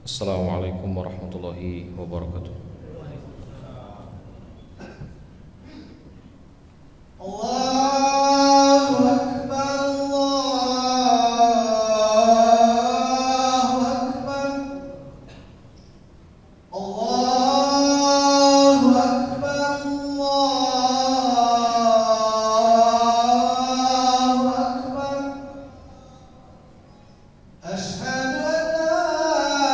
Assalamualaikum warahmatullahi wabarakatuh. Allahu Akbar, Allahu Akbar, Allahu Akbar, Allahu Akbar. Asyhadu an la ilaha illallah.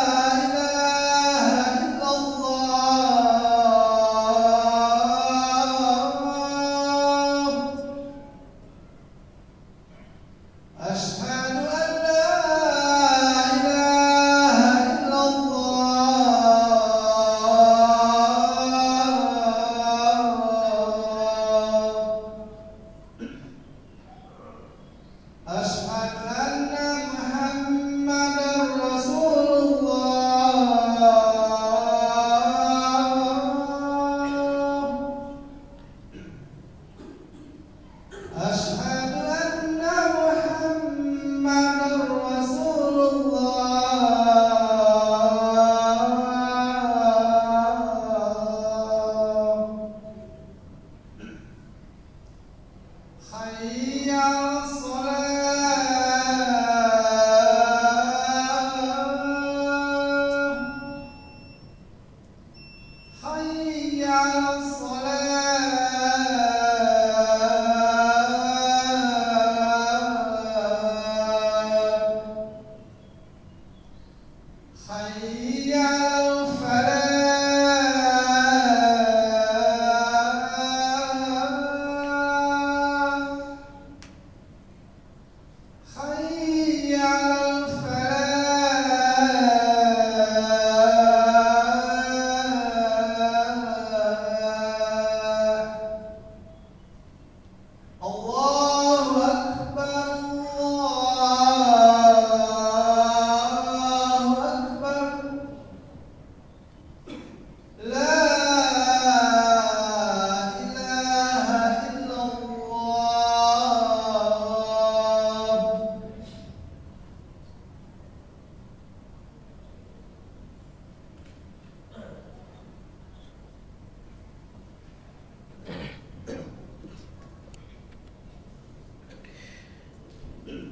Asyhadu an la ilaha illallah. Asyhadu anna Muhammadar Rasulullah. Asyhadu anna Muhammadar Rasulullah. Hayya 'alas shalah. Hayya 'alas shalah. Hayya 'alal falah. Hayya 'alal falah. Allahu Akbar, Allahu Akbar. La ilaha illallah.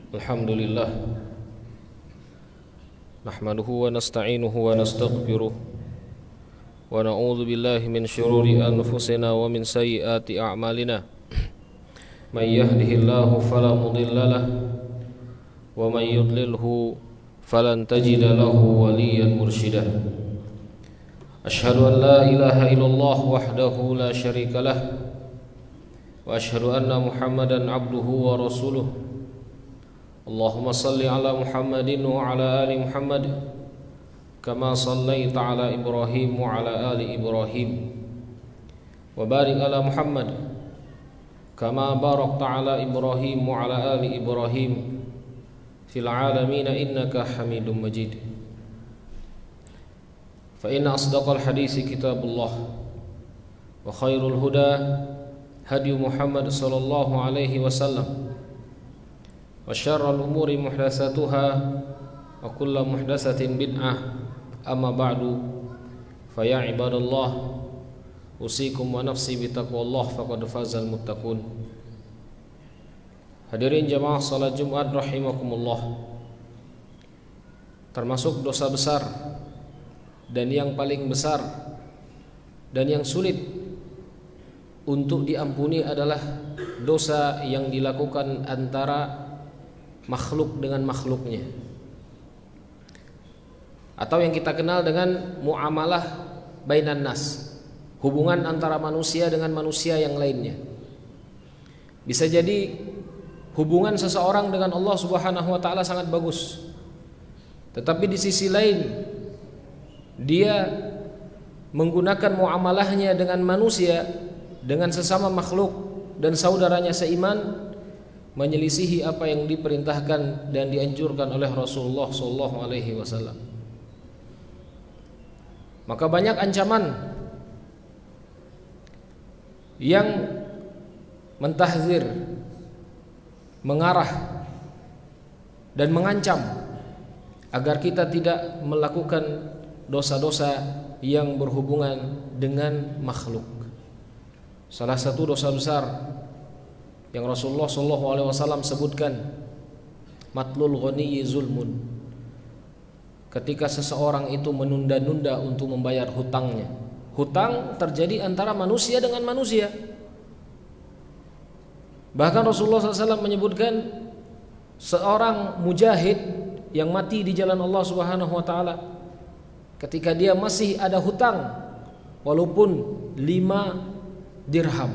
Alhamdulillah. Nahmaduhu wa nasta'inuhu wa nastaghfiruh. Wa na'udzu billahi min syururi anfusina wa min sayyiati a'malina. May yahdihillahu fala mudilla lahu wa may yudlilhu falan tajida lahu waliyan mursyida. Ashhadu an la ilaha illallah wahdahu la syarika lah wa ashhadu anna Muhammadan abduhu wa rasuluh. Allahumma salli ala Muhammadin wa ala ali Muhammad kama sallaita ala Ibrahim wa ala ali Ibrahim wa barik ala Muhammad kama barakta ala Ibrahim wa ala ali Ibrahim fil alamin innaka Hamidum Majid. Fa inna asdaqal hadisi kitabullah wa khairul huda hadi Muhammad sallallahu alaihi wasallam wa syarrul umuri muhdatsatuha wa kullu muhdatsatin bid'ah. Amma ba'du, fa ya ibadallah, usikum wa nafsi bitaqwallah faqad fazal muttaqun. Hadirin jamaah salat Jumat rahimakumullah. Termasuk dosa besar dan yang paling besar dan yang sulit untuk diampuni adalah dosa yang dilakukan antara makhluk dengan makhluknya, atau yang kita kenal dengan muamalah bainan nas, hubungan antara manusia dengan manusia yang lainnya. Bisa jadi hubungan seseorang dengan Allah Subhanahu wa taala sangat bagus, tetapi di sisi lain dia menggunakan muamalahnya dengan manusia, dengan sesama makhluk dan saudaranya seiman, menyelisihi apa yang diperintahkan dan dianjurkan oleh Rasulullah SAW. Maka banyak ancaman yang mentahzir, mengarah dan mengancam agar kita tidak melakukan dosa-dosa yang berhubungan dengan makhluk. Salah satu dosa besar yang Rasulullah SAW sebutkan, matlul ghaniyyi zulmun, ketika seseorang itu menunda-nunda untuk membayar hutangnya. Hutang terjadi antara manusia dengan manusia. Bahkan Rasulullah SAW menyebutkan seorang mujahid yang mati di jalan Allah Subhanahu wa taala, ketika dia masih ada hutang walaupun 5 dirham,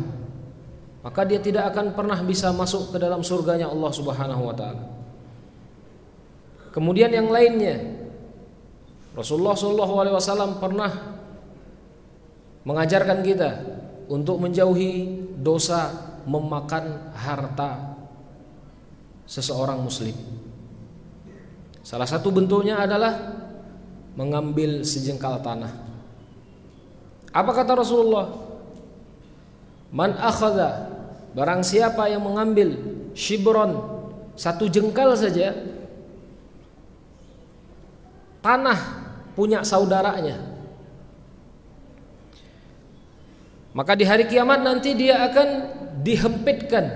maka dia tidak akan pernah bisa masuk ke dalam surganya Allah Subhanahu wa taala. Kemudian yang lainnya, Rasulullah SAW pernah mengajarkan kita untuk menjauhi dosa memakan harta seseorang muslim. Salah satu bentuknya adalah mengambil sejengkal tanah. Apa kata Rasulullah? Man akhadha, barang siapa yang mengambil shibron, 1 jengkal saja tanah punya saudaranya, maka di hari kiamat nanti dia akan dihempitkan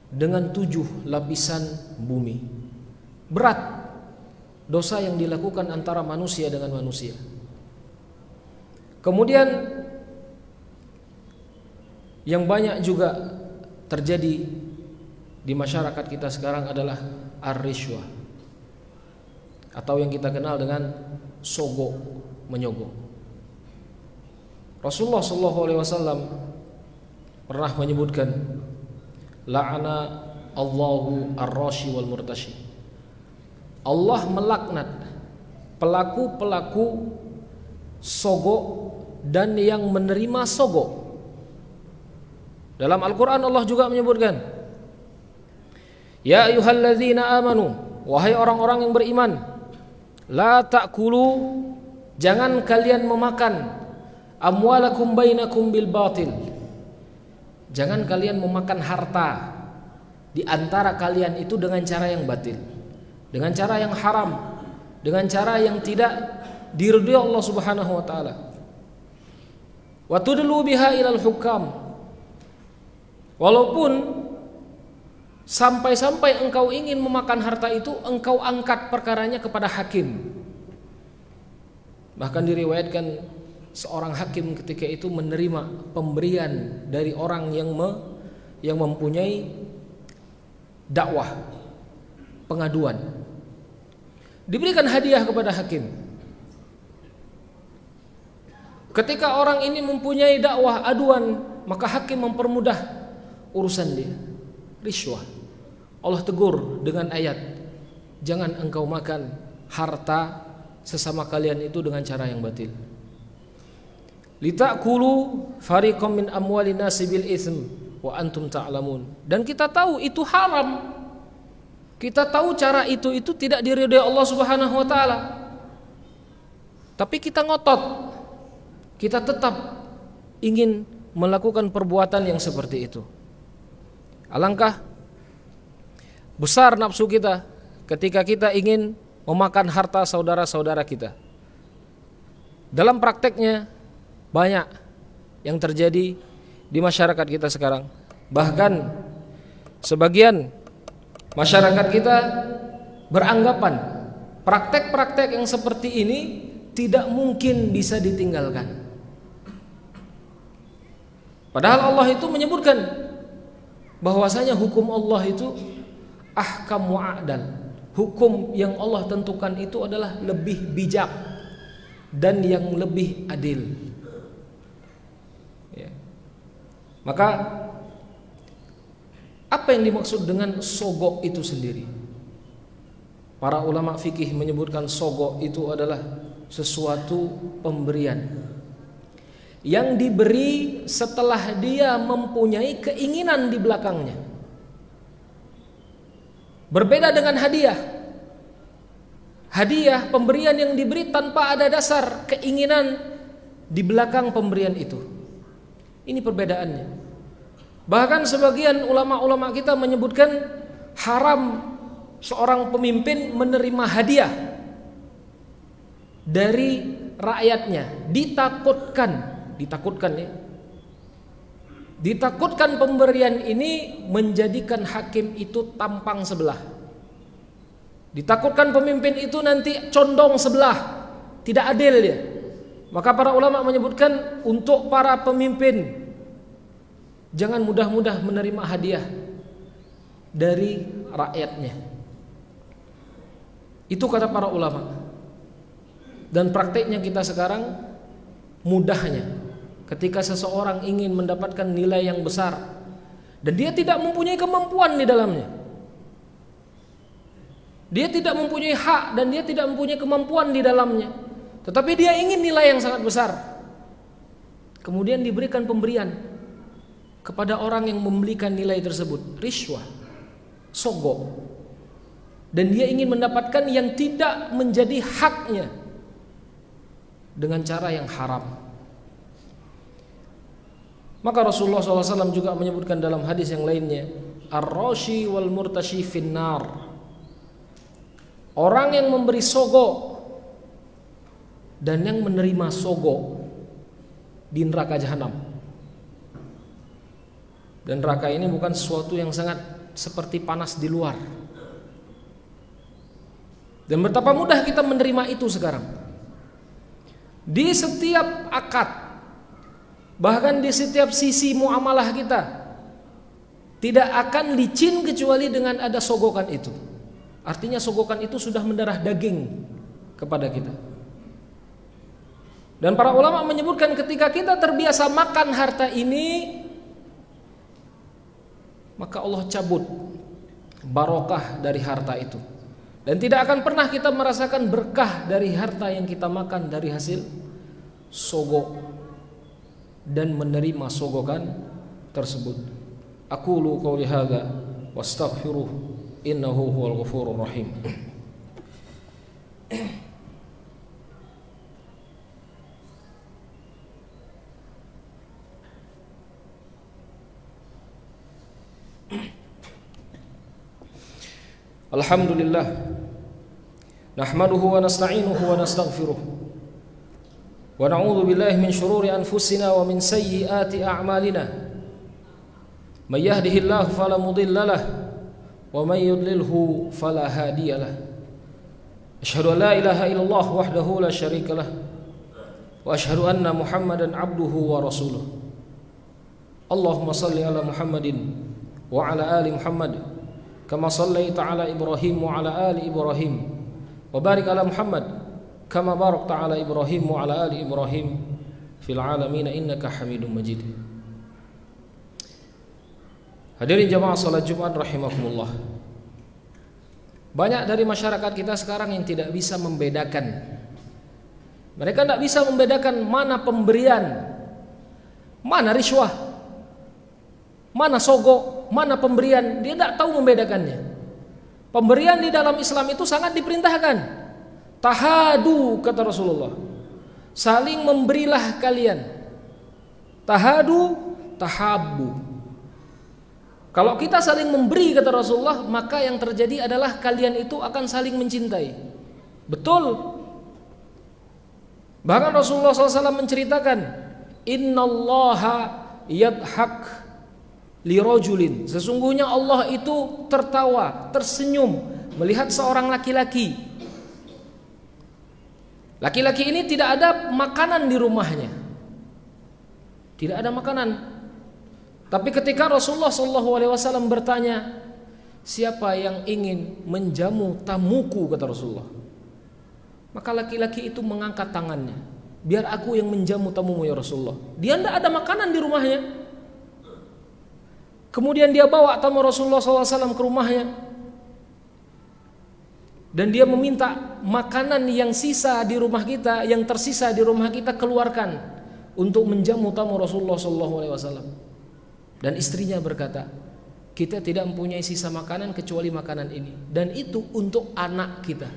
dengan 7 lapisan bumi. Berat dosa yang dilakukan antara manusia dengan manusia. Kemudian yang banyak juga terjadi di masyarakat kita sekarang adalah ar-rishwah, atau yang kita kenal dengan sogok menyogok. Rasulullah SAW pernah menyebutkan, la'ana Allahu ar-rashi wal murtashi, Allah melaknat pelaku-pelaku sogok dan yang menerima sogok. Dalam Al-Quran Allah juga menyebutkan, ya ayyuhalladzina amanu, wahai orang-orang yang beriman, la ta'kulu, jangan kalian memakan amwalakum bainakum bil batil, jangan kalian memakan harta di antara kalian itu dengan cara yang batil, dengan cara yang haram, dengan cara yang tidak diridhoi Allah Subhanahu wa taala. Wa tudlu biha ilal hukam, walaupun sampai-sampai engkau ingin memakan harta itu, engkau angkat perkaranya kepada hakim. Bahkan diriwayatkan seorang hakim ketika itu menerima pemberian dari orang yang mempunyai dakwah, pengaduan, diberikan hadiah kepada hakim. Ketika orang ini mempunyai dakwah aduan, maka hakim mempermudah urusan dia. Rishwah, Allah tegur dengan ayat, jangan engkau makan harta sesama kalian itu dengan cara yang batil. Litakulu fariqam min amwalin nasi bil itsm wa antum ta'lamun. Dan kita tahu itu haram. Kita tahu cara itu tidak diridhoi Allah Subhanahu wa taala. Tapi kita ngotot. Kita tetap ingin melakukan perbuatan yang seperti itu. Alangkah besar nafsu kita ketika kita ingin memakan harta saudara-saudara kita. Dalam prakteknya banyak yang terjadi di masyarakat kita sekarang. Bahkan sebagian masyarakat kita beranggapan praktek-praktek yang seperti ini tidak mungkin bisa ditinggalkan. Padahal Allah itu menyebutkan bahwasanya hukum Allah itu ahkam wa adal. Hukum yang Allah tentukan itu adalah lebih bijak dan yang lebih adil. Ya. Maka apa yang dimaksud dengan sogok itu sendiri? Para ulama fikih menyebutkan sogok itu adalah sesuatu pemberian yang diberi setelah dia mempunyai keinginan di belakangnya. Berbeda dengan hadiah. Hadiah, pemberian yang diberi tanpa ada dasar keinginan di belakang pemberian itu. Ini perbedaannya. Bahkan sebagian ulama-ulama kita menyebutkan haram seorang pemimpin menerima hadiah dari rakyatnya, ditakutkan pemberian ini menjadikan hakim itu tampang sebelah. Ditakutkan pemimpin itu nanti condong sebelah, tidak adil dia. Maka para ulama menyebutkan untuk para pemimpin jangan mudah-mudah menerima hadiah dari rakyatnya. Itu kata para ulama. Dan prakteknya kita sekarang mudahnya ketika seseorang ingin mendapatkan nilai yang besar dan dia tidak mempunyai kemampuan di dalamnya, dia tidak mempunyai hak dan dia tidak mempunyai kemampuan di dalamnya, tetapi dia ingin nilai yang sangat besar, kemudian diberikan pemberian kepada orang yang memberikan nilai tersebut, rishwah, sogok, dan dia ingin mendapatkan yang tidak menjadi haknya dengan cara yang haram. Maka Rasulullah SAW juga menyebutkan dalam hadis yang lainnya, ar-rashi wal murtashi finnar, orang yang memberi sogok dan yang menerima sogok di neraka jahanam. Dan neraka ini bukan sesuatu yang sangat seperti panas di luar. Dan betapa mudah kita menerima itu sekarang. Di setiap akad, bahkan di setiap sisi muamalah kita, tidak akan licin kecuali dengan ada sogokan itu. Artinya sogokan itu sudah mendarah daging kepada kita. Dan para ulama menyebutkan ketika kita terbiasa makan harta ini, maka Allah cabut barokah dari harta itu. Dan tidak akan pernah kita merasakan berkah dari harta yang kita makan dari hasil sogok dan menerima sogokan tersebut. Aqulu qouli hadza wastaghfiruh innahu huwal ghafurur rahim. Alhamdulillah, nahmaduhu wa nasta'inuhu wa nastaghfiruh, wa na'udzu billahi min shururi anfusina wa min sayyiati a'malina. May yahdihillahu fala mudilla lahu wa may yudlilhu fala hadiya lahu. Asyhadu an la ilaha illallah wahdahu la syarika lahu wa asyhadu anna Muhammadan 'abduhu wa rasuluh. Allahumma shalli ala Muhammadin wa ala ali Muhammad kama shallaita ala Ibrahim wa ala ali Ibrahim wa barik ala Muhammad kama barakta ala Ibrahim wa ala ali Ibrahim fil alamin innaka Hamidum Majid. Hadirin jamaah salat Jumat rahimakumullah. Banyak dari masyarakat kita sekarang yang tidak bisa membedakan. Mereka tidak bisa membedakan mana pemberian, mana riswah, mana sogok, mana pemberian. Dia tidak tahu membedakannya. Pemberian di dalam Islam itu sangat diperintahkan. Tahadu, kata Rasulullah, saling memberilah kalian. Tahadu, tahabbu. Kalau kita saling memberi, kata Rasulullah, maka yang terjadi adalah kalian itu akan saling mencintai. Betul. Bahkan Rasulullah SAW menceritakan, innallaha yadhak lirajulin, sesungguhnya Allah itu tertawa, tersenyum melihat seorang laki-laki. Laki-laki ini tidak ada makanan di rumahnya, tidak ada makanan. Tapi ketika Rasulullah SAW bertanya, siapa yang ingin menjamu tamuku, kata Rasulullah, maka laki-laki itu mengangkat tangannya, biar aku yang menjamu tamumu ya Rasulullah. Dia tidak ada makanan di rumahnya. Kemudian dia bawa tamu Rasulullah SAW ke rumahnya, dan dia meminta makanan yang sisa di rumah kita, yang tersisa di rumah kita, keluarkan untuk menjamu tamu Rasulullah SAW. Dan istrinya berkata, kita tidak mempunyai sisa makanan kecuali makanan ini, dan itu untuk anak kita.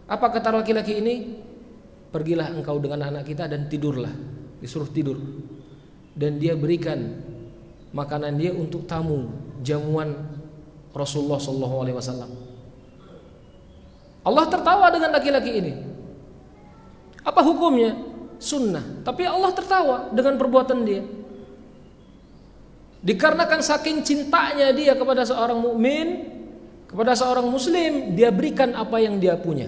Apa kata laki-laki ini? Pergilah engkau dengan anak kita dan tidurlah. Disuruh tidur. Dan dia berikan makanan dia untuk tamu, jamuan Rasulullah sallallahu alaihi wasallam. Allah tertawa dengan laki-laki ini. Apa hukumnya? Sunnah. Tapi Allah tertawa dengan perbuatan dia. Dikarenakan saking cintanya dia kepada seorang mukmin, kepada seorang muslim, dia berikan apa yang dia punya.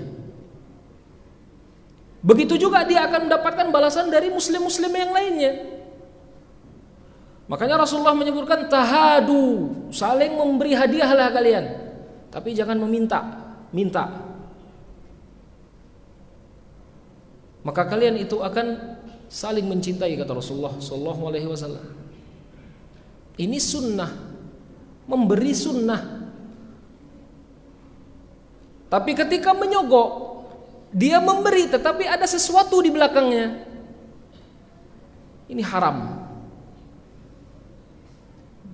Begitu juga dia akan mendapatkan balasan dari muslim-muslim yang lainnya. Makanya Rasulullah menyebutkan tahadu, saling memberi hadiahlah kalian, tapi jangan minta. Maka kalian itu akan saling mencintai, kata Rasulullah sallallahu alaihi wasallam. Ini sunnah, memberi sunnah. Tapi ketika menyogok, dia memberi tetapi ada sesuatu di belakangnya, ini haram.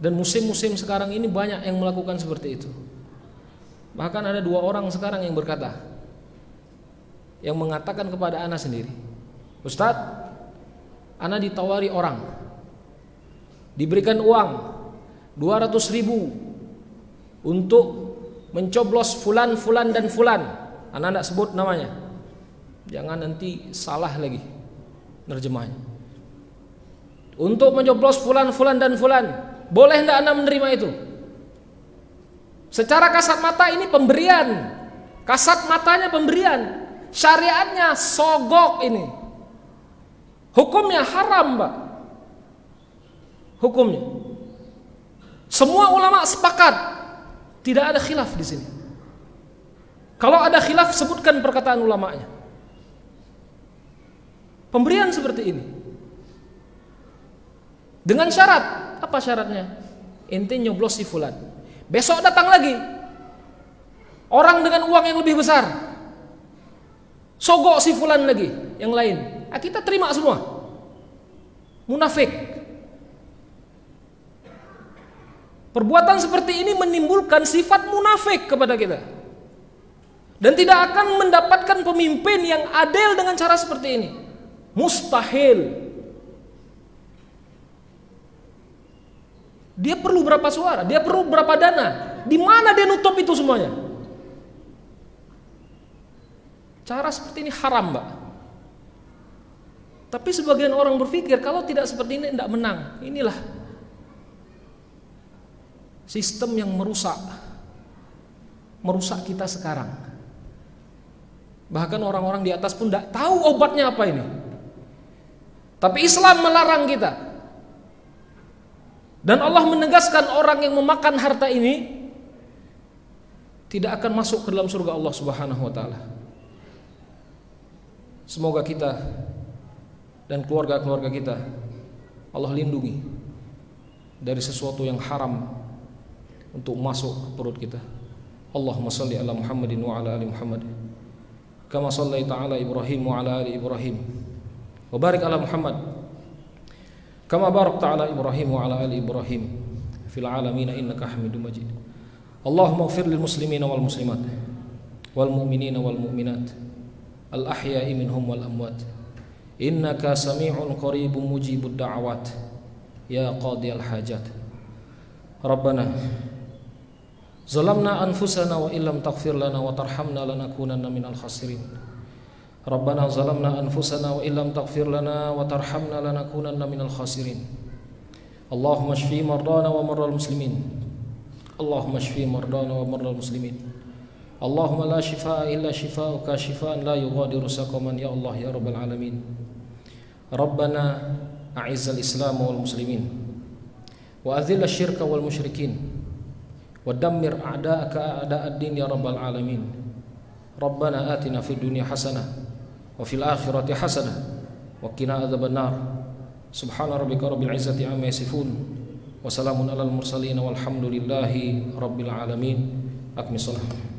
Dan musim-musim sekarang ini banyak yang melakukan seperti itu. Bahkan ada 2 orang sekarang yang berkata, yang mengatakan kepada ana sendiri, Ustadz, ana ditawari orang, diberikan uang 200.000 untuk mencoblos fulan, fulan dan fulan. Ana tidak sebut namanya, jangan nanti salah lagi nerjemahnya. Untuk mencoblos fulan, fulan dan fulan, boleh tidak anda menerima itu? Secara kasat mata ini pemberian, kasat matanya pemberian, syariatnya sogok ini. Hukumnya haram, Pak. Hukumnya. Semua ulama sepakat, tidak ada khilaf di sini. Kalau ada khilaf, sebutkan perkataan ulamanya. Pemberian seperti ini dengan syarat, apa syaratnya? Ente nyoblos si fulan, besok datang lagi orang dengan uang yang lebih besar, sogok si fulan lagi, yang lain, kita terima semua. Munafik. Perbuatan seperti ini menimbulkan sifat munafik kepada kita, dan tidak akan mendapatkan pemimpin yang adil dengan cara seperti ini. Mustahil. Dia perlu berapa suara, dia perlu berapa dana, di mana dia nutup itu semuanya? Cara seperti ini haram, Mbak. Tapi sebagian orang berpikir kalau tidak seperti ini tidak menang. Inilah sistem yang merusak kita sekarang. Bahkan orang-orang di atas pun tidak tahu obatnya apa ini. Tapi Islam melarang kita. Dan Allah menegaskan orang yang memakan harta ini tidak akan masuk ke dalam surga Allah Subhanahu wa taala. Semoga kita dan keluarga-keluarga kita Allah lindungi dari sesuatu yang haram untuk masuk ke perut kita. Allahumma shalli ala Muhammadin wa ala ali Muhammad kama shallaita ala Ibrahim wa ala ali Ibrahim wa barik ala Muhammad kama barakta ala Ibrahim wa ala ali Ibrahim fil alamin innaka Hamidum Majid. Allahumma ighfir lil muslimina wal muslimat wal mu'minina wal mu'minat al ahya'i minhum wal amwat innaka sami'un qaribun mujibud da'awat ya qadiyal hajat. Rabbana zalamna anfusana wa illam taghfir lana wa tarhamna lanakunanna minal khasirin. Rabbana zalamna anfusana wa illam taghfir lana wa tarhamna lanakunanna minal khasirin. Allahumma shfi mardana wa mardal muslimin. Allahumma shfi mardana wa mardal muslimin. Allahumma la shifaa illa shifaa'uka shifaa'an la yughadiru saqaman ya Allah ya rabbal alamin. Rabbana a'izzal islam wal muslimin wa adhil asyirka wal musyrikin wa dammir a'da'aka a'da'ad din ya rabbal alamin. Rabbana atina fid dunya hasanah wa fil akhirati hasanah wa qina adzaban nar. Subhana rabbika rabbil izzati amma yasifun wa salamun alal mursalin walhamdulillahi rabbil alamin. Aqmis shalah.